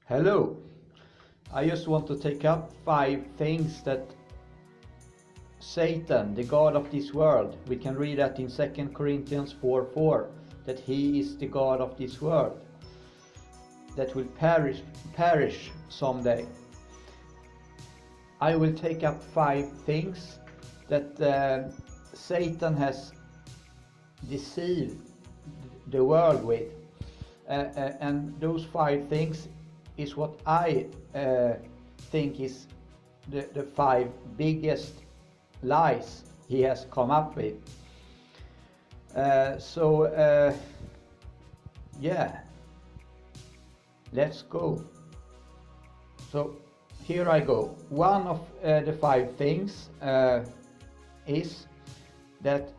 Hello. I just want to take up 5 things that Satan, the god of this world, we can read that in 2 Corinthians 4:4, that he is the god of this world, that will perish someday. I will take up 5 things that Satan has deceived the world with, and those 5 things is what I think is the 5 biggest lies he has come up with. Yeah, let's go. So here I go. One of the 5 things is that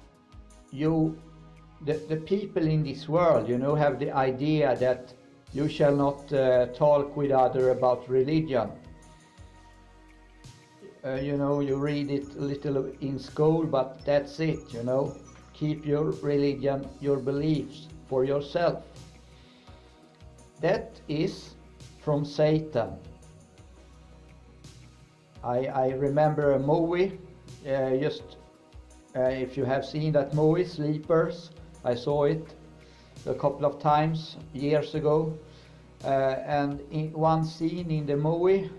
the people in this world, have the idea that you shall not talk with other about religion. You read it a little in school, but that's it, Keep your religion, your beliefs for yourself. That is from Satan. I remember a movie, if you have seen that movie, Sleepers, I saw it a couple of times years ago, and in one scene in the movie,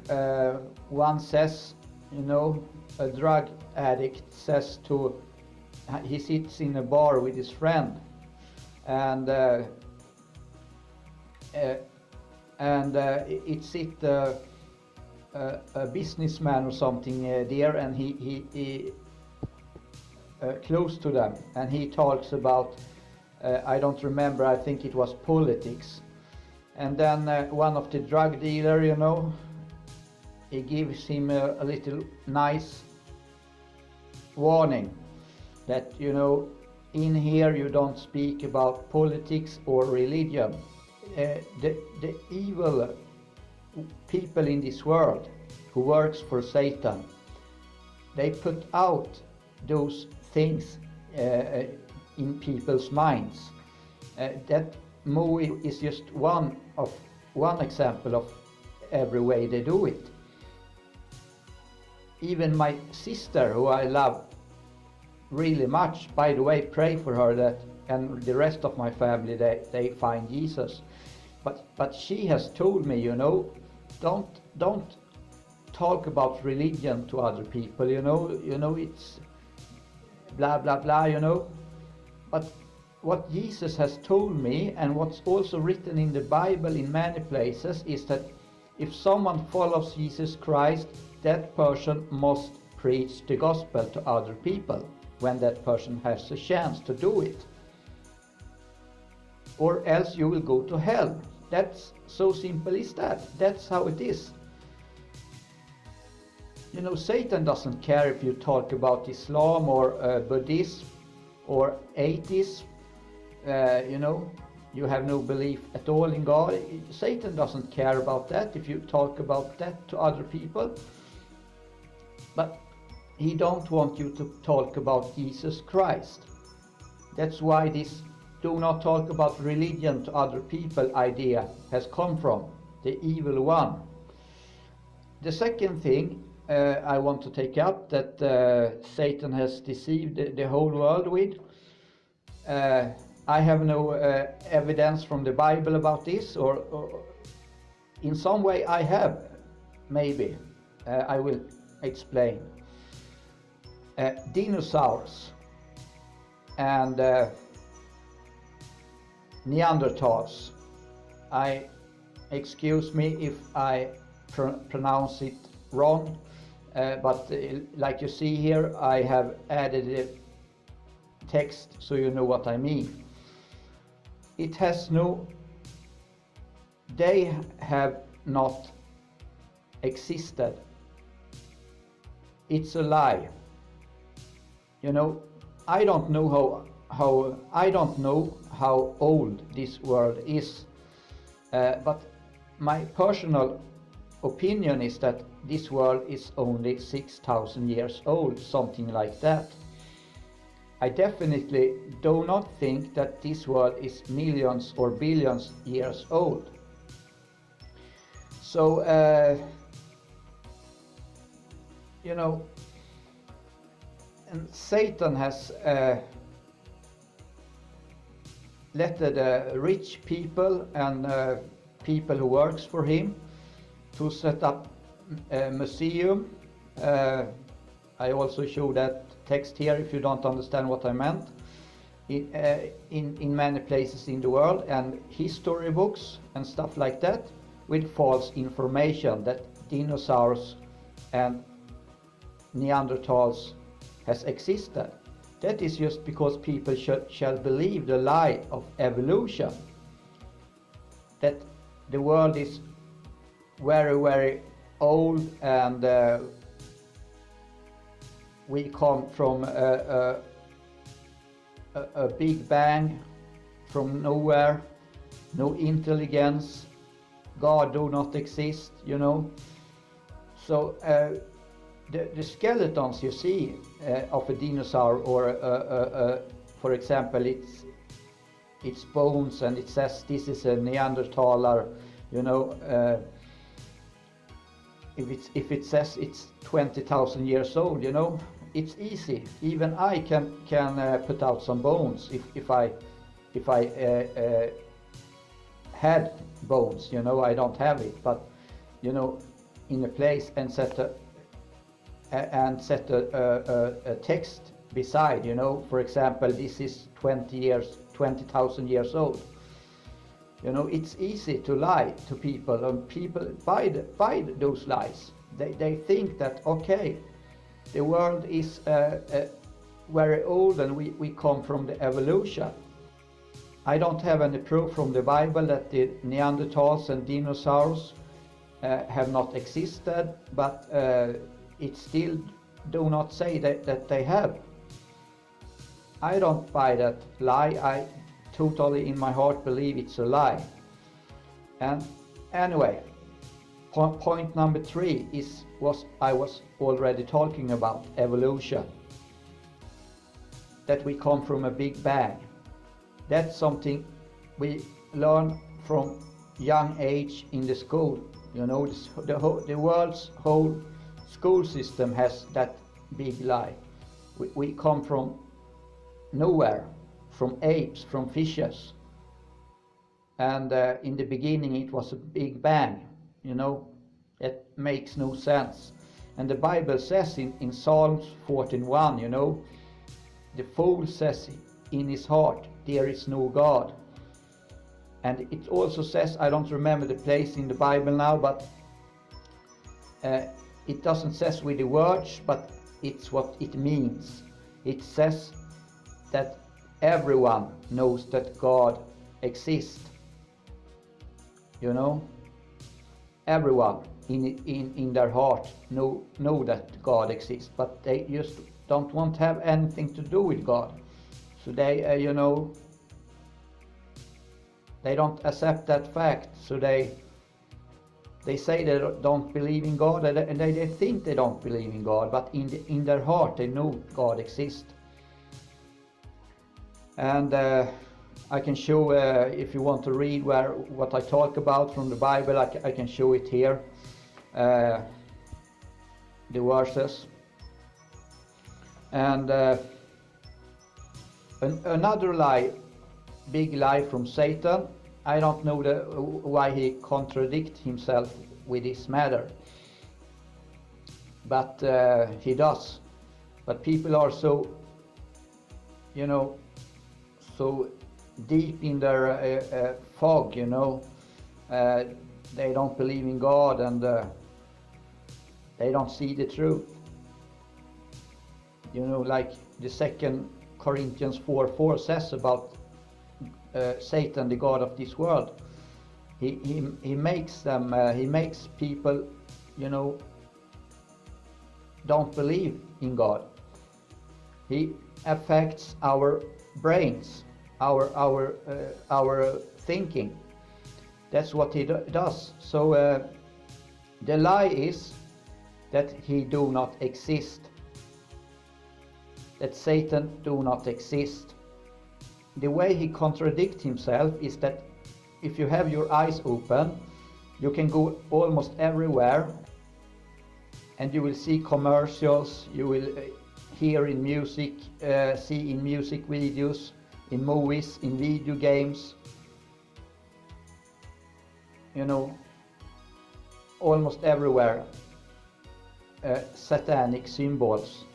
one says, a drug addict says he sits in a bar with his friend, and it sits a businessman or something there, and he close to them, and he talks about I don't remember, I think it was politics. And then one of the drug dealer, he gives him a little nice warning that, in here you don't speak about politics or religion. The evil people in this world who works for Satan, they put out those things in people's minds. That movie is just one example of every way they do it. Even my sister, who I love really much, by the way, pray for her that, and the rest of my family, they find Jesus. But she has told me, don't talk about religion to other people, it's blah blah blah, But what Jesus has told me, and what's also written in the Bible in many places, is that if someone follows Jesus Christ, that person must preach the gospel to other people when that person has a chance to do it. Or else you will go to hell. That's so simple as that. That's how it is. Satan doesn't care if you talk about Islam or Buddhism or atheism. You have no belief at all in God. Satan doesn't care about that if you talk about that to other people. But he don't want you to talk about Jesus Christ. That's why this do not talk about religion to other people idea has come from, the evil one. The second thing I want to take up that Satan has deceived the whole world with. I have no evidence from the Bible about this, or in some way I have, maybe. I will explain. Dinosaurs and neanderthals. Excuse me if I pronounce it wrong, but like you see here, I have added a text so you know what I mean. They have not existed. It's a lie. I don't know how old this world is, but my personal opinion is that this world is only 6,000 years old, something like that. I definitely do not think that this world is millions or billions years old. So, you know, and Satan has let the rich people and people who works for him to set up a museum. I also show that text here if you don't understand what I meant. In many places in the world, and history books and stuff like that with false information that dinosaurs and neanderthals has existed. That is just because people shall believe the lie of evolution, that the world is very, very old, and we come from a big bang from nowhere, no intelligence, God do not exist, you know. So the skeletons you see of a dinosaur, or for example, its bones, and it says this is a Neanderthaler, you know. If it says it's 20,000 years old, you know, it's easy. Even I can put out some bones if I had bones, you know. I don't have it, but you know, in a place and set a text beside, you know. For example, this is 20,000 years old. You know, it's easy to lie to people, and people buy those lies. They think that, okay, the world is very old and we come from the evolution. I don't have any proof from the Bible that the Neanderthals and dinosaurs have not existed, but it still do not say that they have. I don't buy that lie. I totally in my heart believe it's a lie. And anyway, point number 3 was I was already talking about evolution, that we come from a big bang. That's something we learn from young age in the school. You know, the world's whole school system has that big lie. We come from nowhere, from apes, from fishes, and in the beginning it was a big bang, you know. It makes no sense. And the Bible says in Psalms 14:1, you know, the fool says in his heart, there is no God. And it also says, I don't remember the place in the Bible now, but it doesn't says with the words, but it's what it means. It says that everyone knows that God exists. You know, everyone in their heart know that God exists, but they just don't want to have anything to do with God. So they, you know, they don't accept that fact. So they say they don't believe in God, and they think they don't believe in God, but in their heart they know God exists. And I can show, if you want to read what I talk about from the Bible, I can show it here, the verses. And another lie, big lie from Satan. I don't know why he contradicts himself with this matter, but he does. But people are so, you know, so deep in their fog, you know. They don't believe in God, and they don't see the truth. You know, like the 2 Corinthians 4:4 says about Satan, the god of this world. He makes them, he makes people, you know, don't believe in God. He affects our brains, our thinking. That's what he does. So the lie is that he do not exist, that Satan do not exist. The way he contradicts himself is that if you have your eyes open, You can go almost everywhere and you will see commercials, you will hear in music, see in music videos, in movies, in video games, you know, almost everywhere, satanic symbols.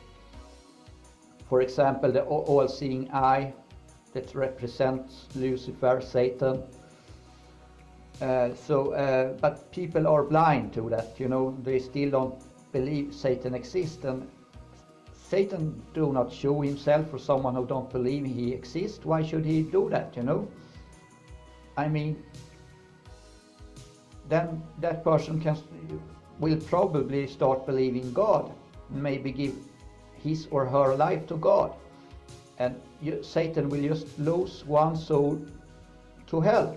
For example, the all-seeing eye that represents Lucifer, Satan. But people are blind to that, you know, they still don't believe Satan exists, and Satan do not show himself for someone who don't believe he exists. Why should he do that, you know? I mean, then that person will probably start believing God, maybe give his or her life to God, and Satan will just lose one soul to hell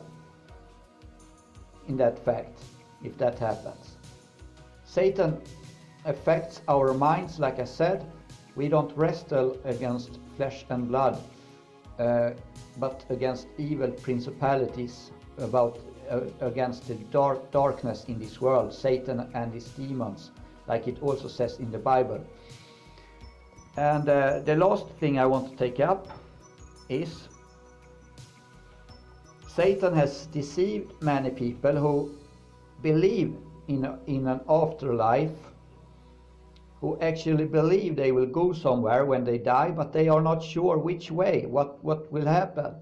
in that fact, if that happens. Satan affects our minds, like I said. We don't wrestle against flesh and blood, but against evil principalities, against the darkness in this world, Satan and his demons, like it also says in the Bible. And the last thing I want to take up is Satan has deceived many people who believe in an afterlife, who actually believe they will go somewhere when they die, but they are not sure which way, what will happen.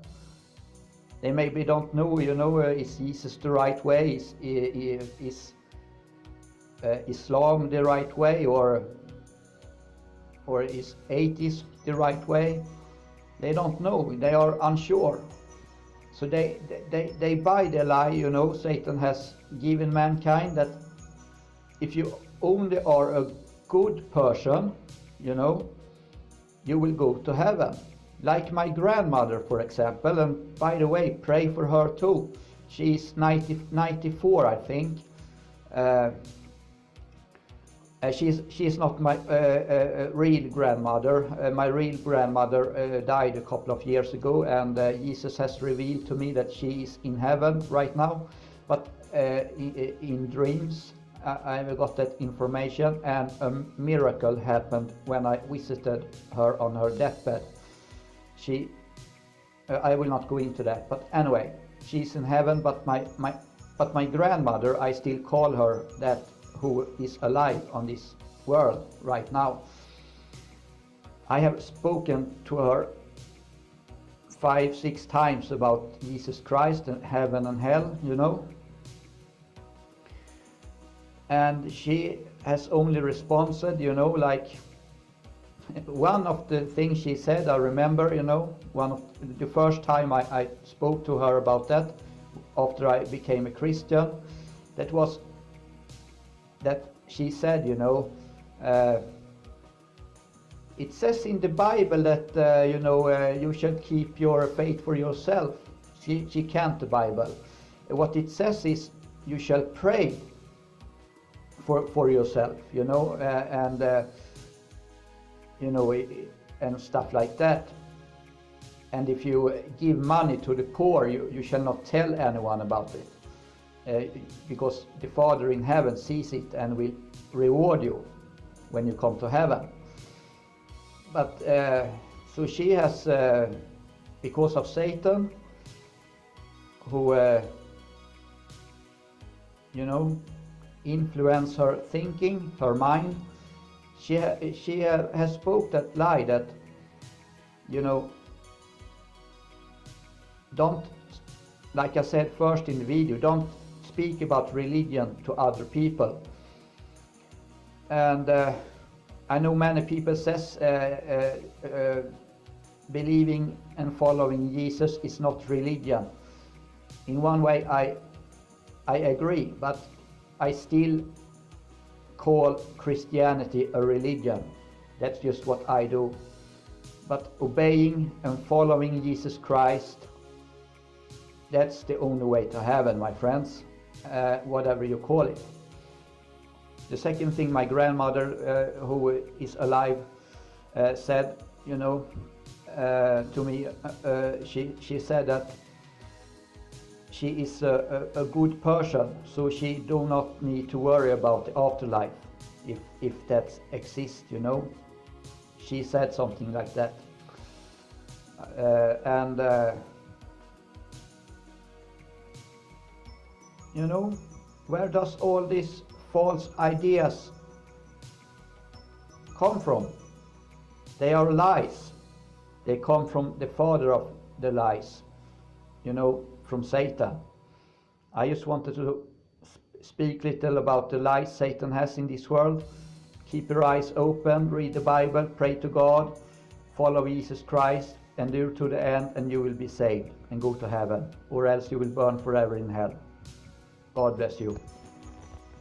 They maybe don't know, you know, is Jesus the right way, is Islam the right way, or is atheism the right way? They don't know, they are unsure. So they buy the lie, you know, Satan has given mankind, that if you only are a good person, you know, you will go to heaven. Like my grandmother, for example, and by the way, pray for her too. She's 94, I think. She's not my real grandmother. My real grandmother died a couple of years ago, and Jesus has revealed to me that she is in heaven right now. But in dreams, I got that information, and a miracle happened when I visited her on her deathbed. I will not go into that, but anyway, she's in heaven. But my grandmother, I still call her that, who is alive on this world right now. I have spoken to her 5-6 times about Jesus Christ and heaven and hell, you know. And she has only responded, you know, like one of the things she said, I remember, you know, one of the first time I spoke to her about that, after I became a Christian, that was that she said, you know, it says in the Bible that, you know, you should keep your faith for yourself. She can't the Bible. What it says is you shall pray for yourself, you know, and you know, and stuff like that. And if you give money to the poor, you shall not tell anyone about it, because the Father in heaven sees it and will reward you when you come to heaven. But so she has, because of Satan, who you know, influence her thinking, her mind, she has spoke that lie that, you know, don't, like I said first in the video, don't speak about religion to other people. And I know many people says believing and following Jesus is not religion. In one way I agree, but I still call Christianity a religion. That's just what I do. But obeying and following Jesus Christ, that's the only way to heaven, my friends, whatever you call it. The second thing my grandmother, who is alive, said, you know, to me, she said that she is a good person, so she do not need to worry about the afterlife, if that exists, you know. She said something like that. And you know, where does all these false ideas come from? They are lies. They come from the father of the lies, you know, from Satan. I just wanted to speak little about the lies Satan has in this world. Keep your eyes open, read the Bible, pray to God, follow Jesus Christ, endure to the end, and you will be saved and go to heaven, or else you will burn forever in hell. God bless you.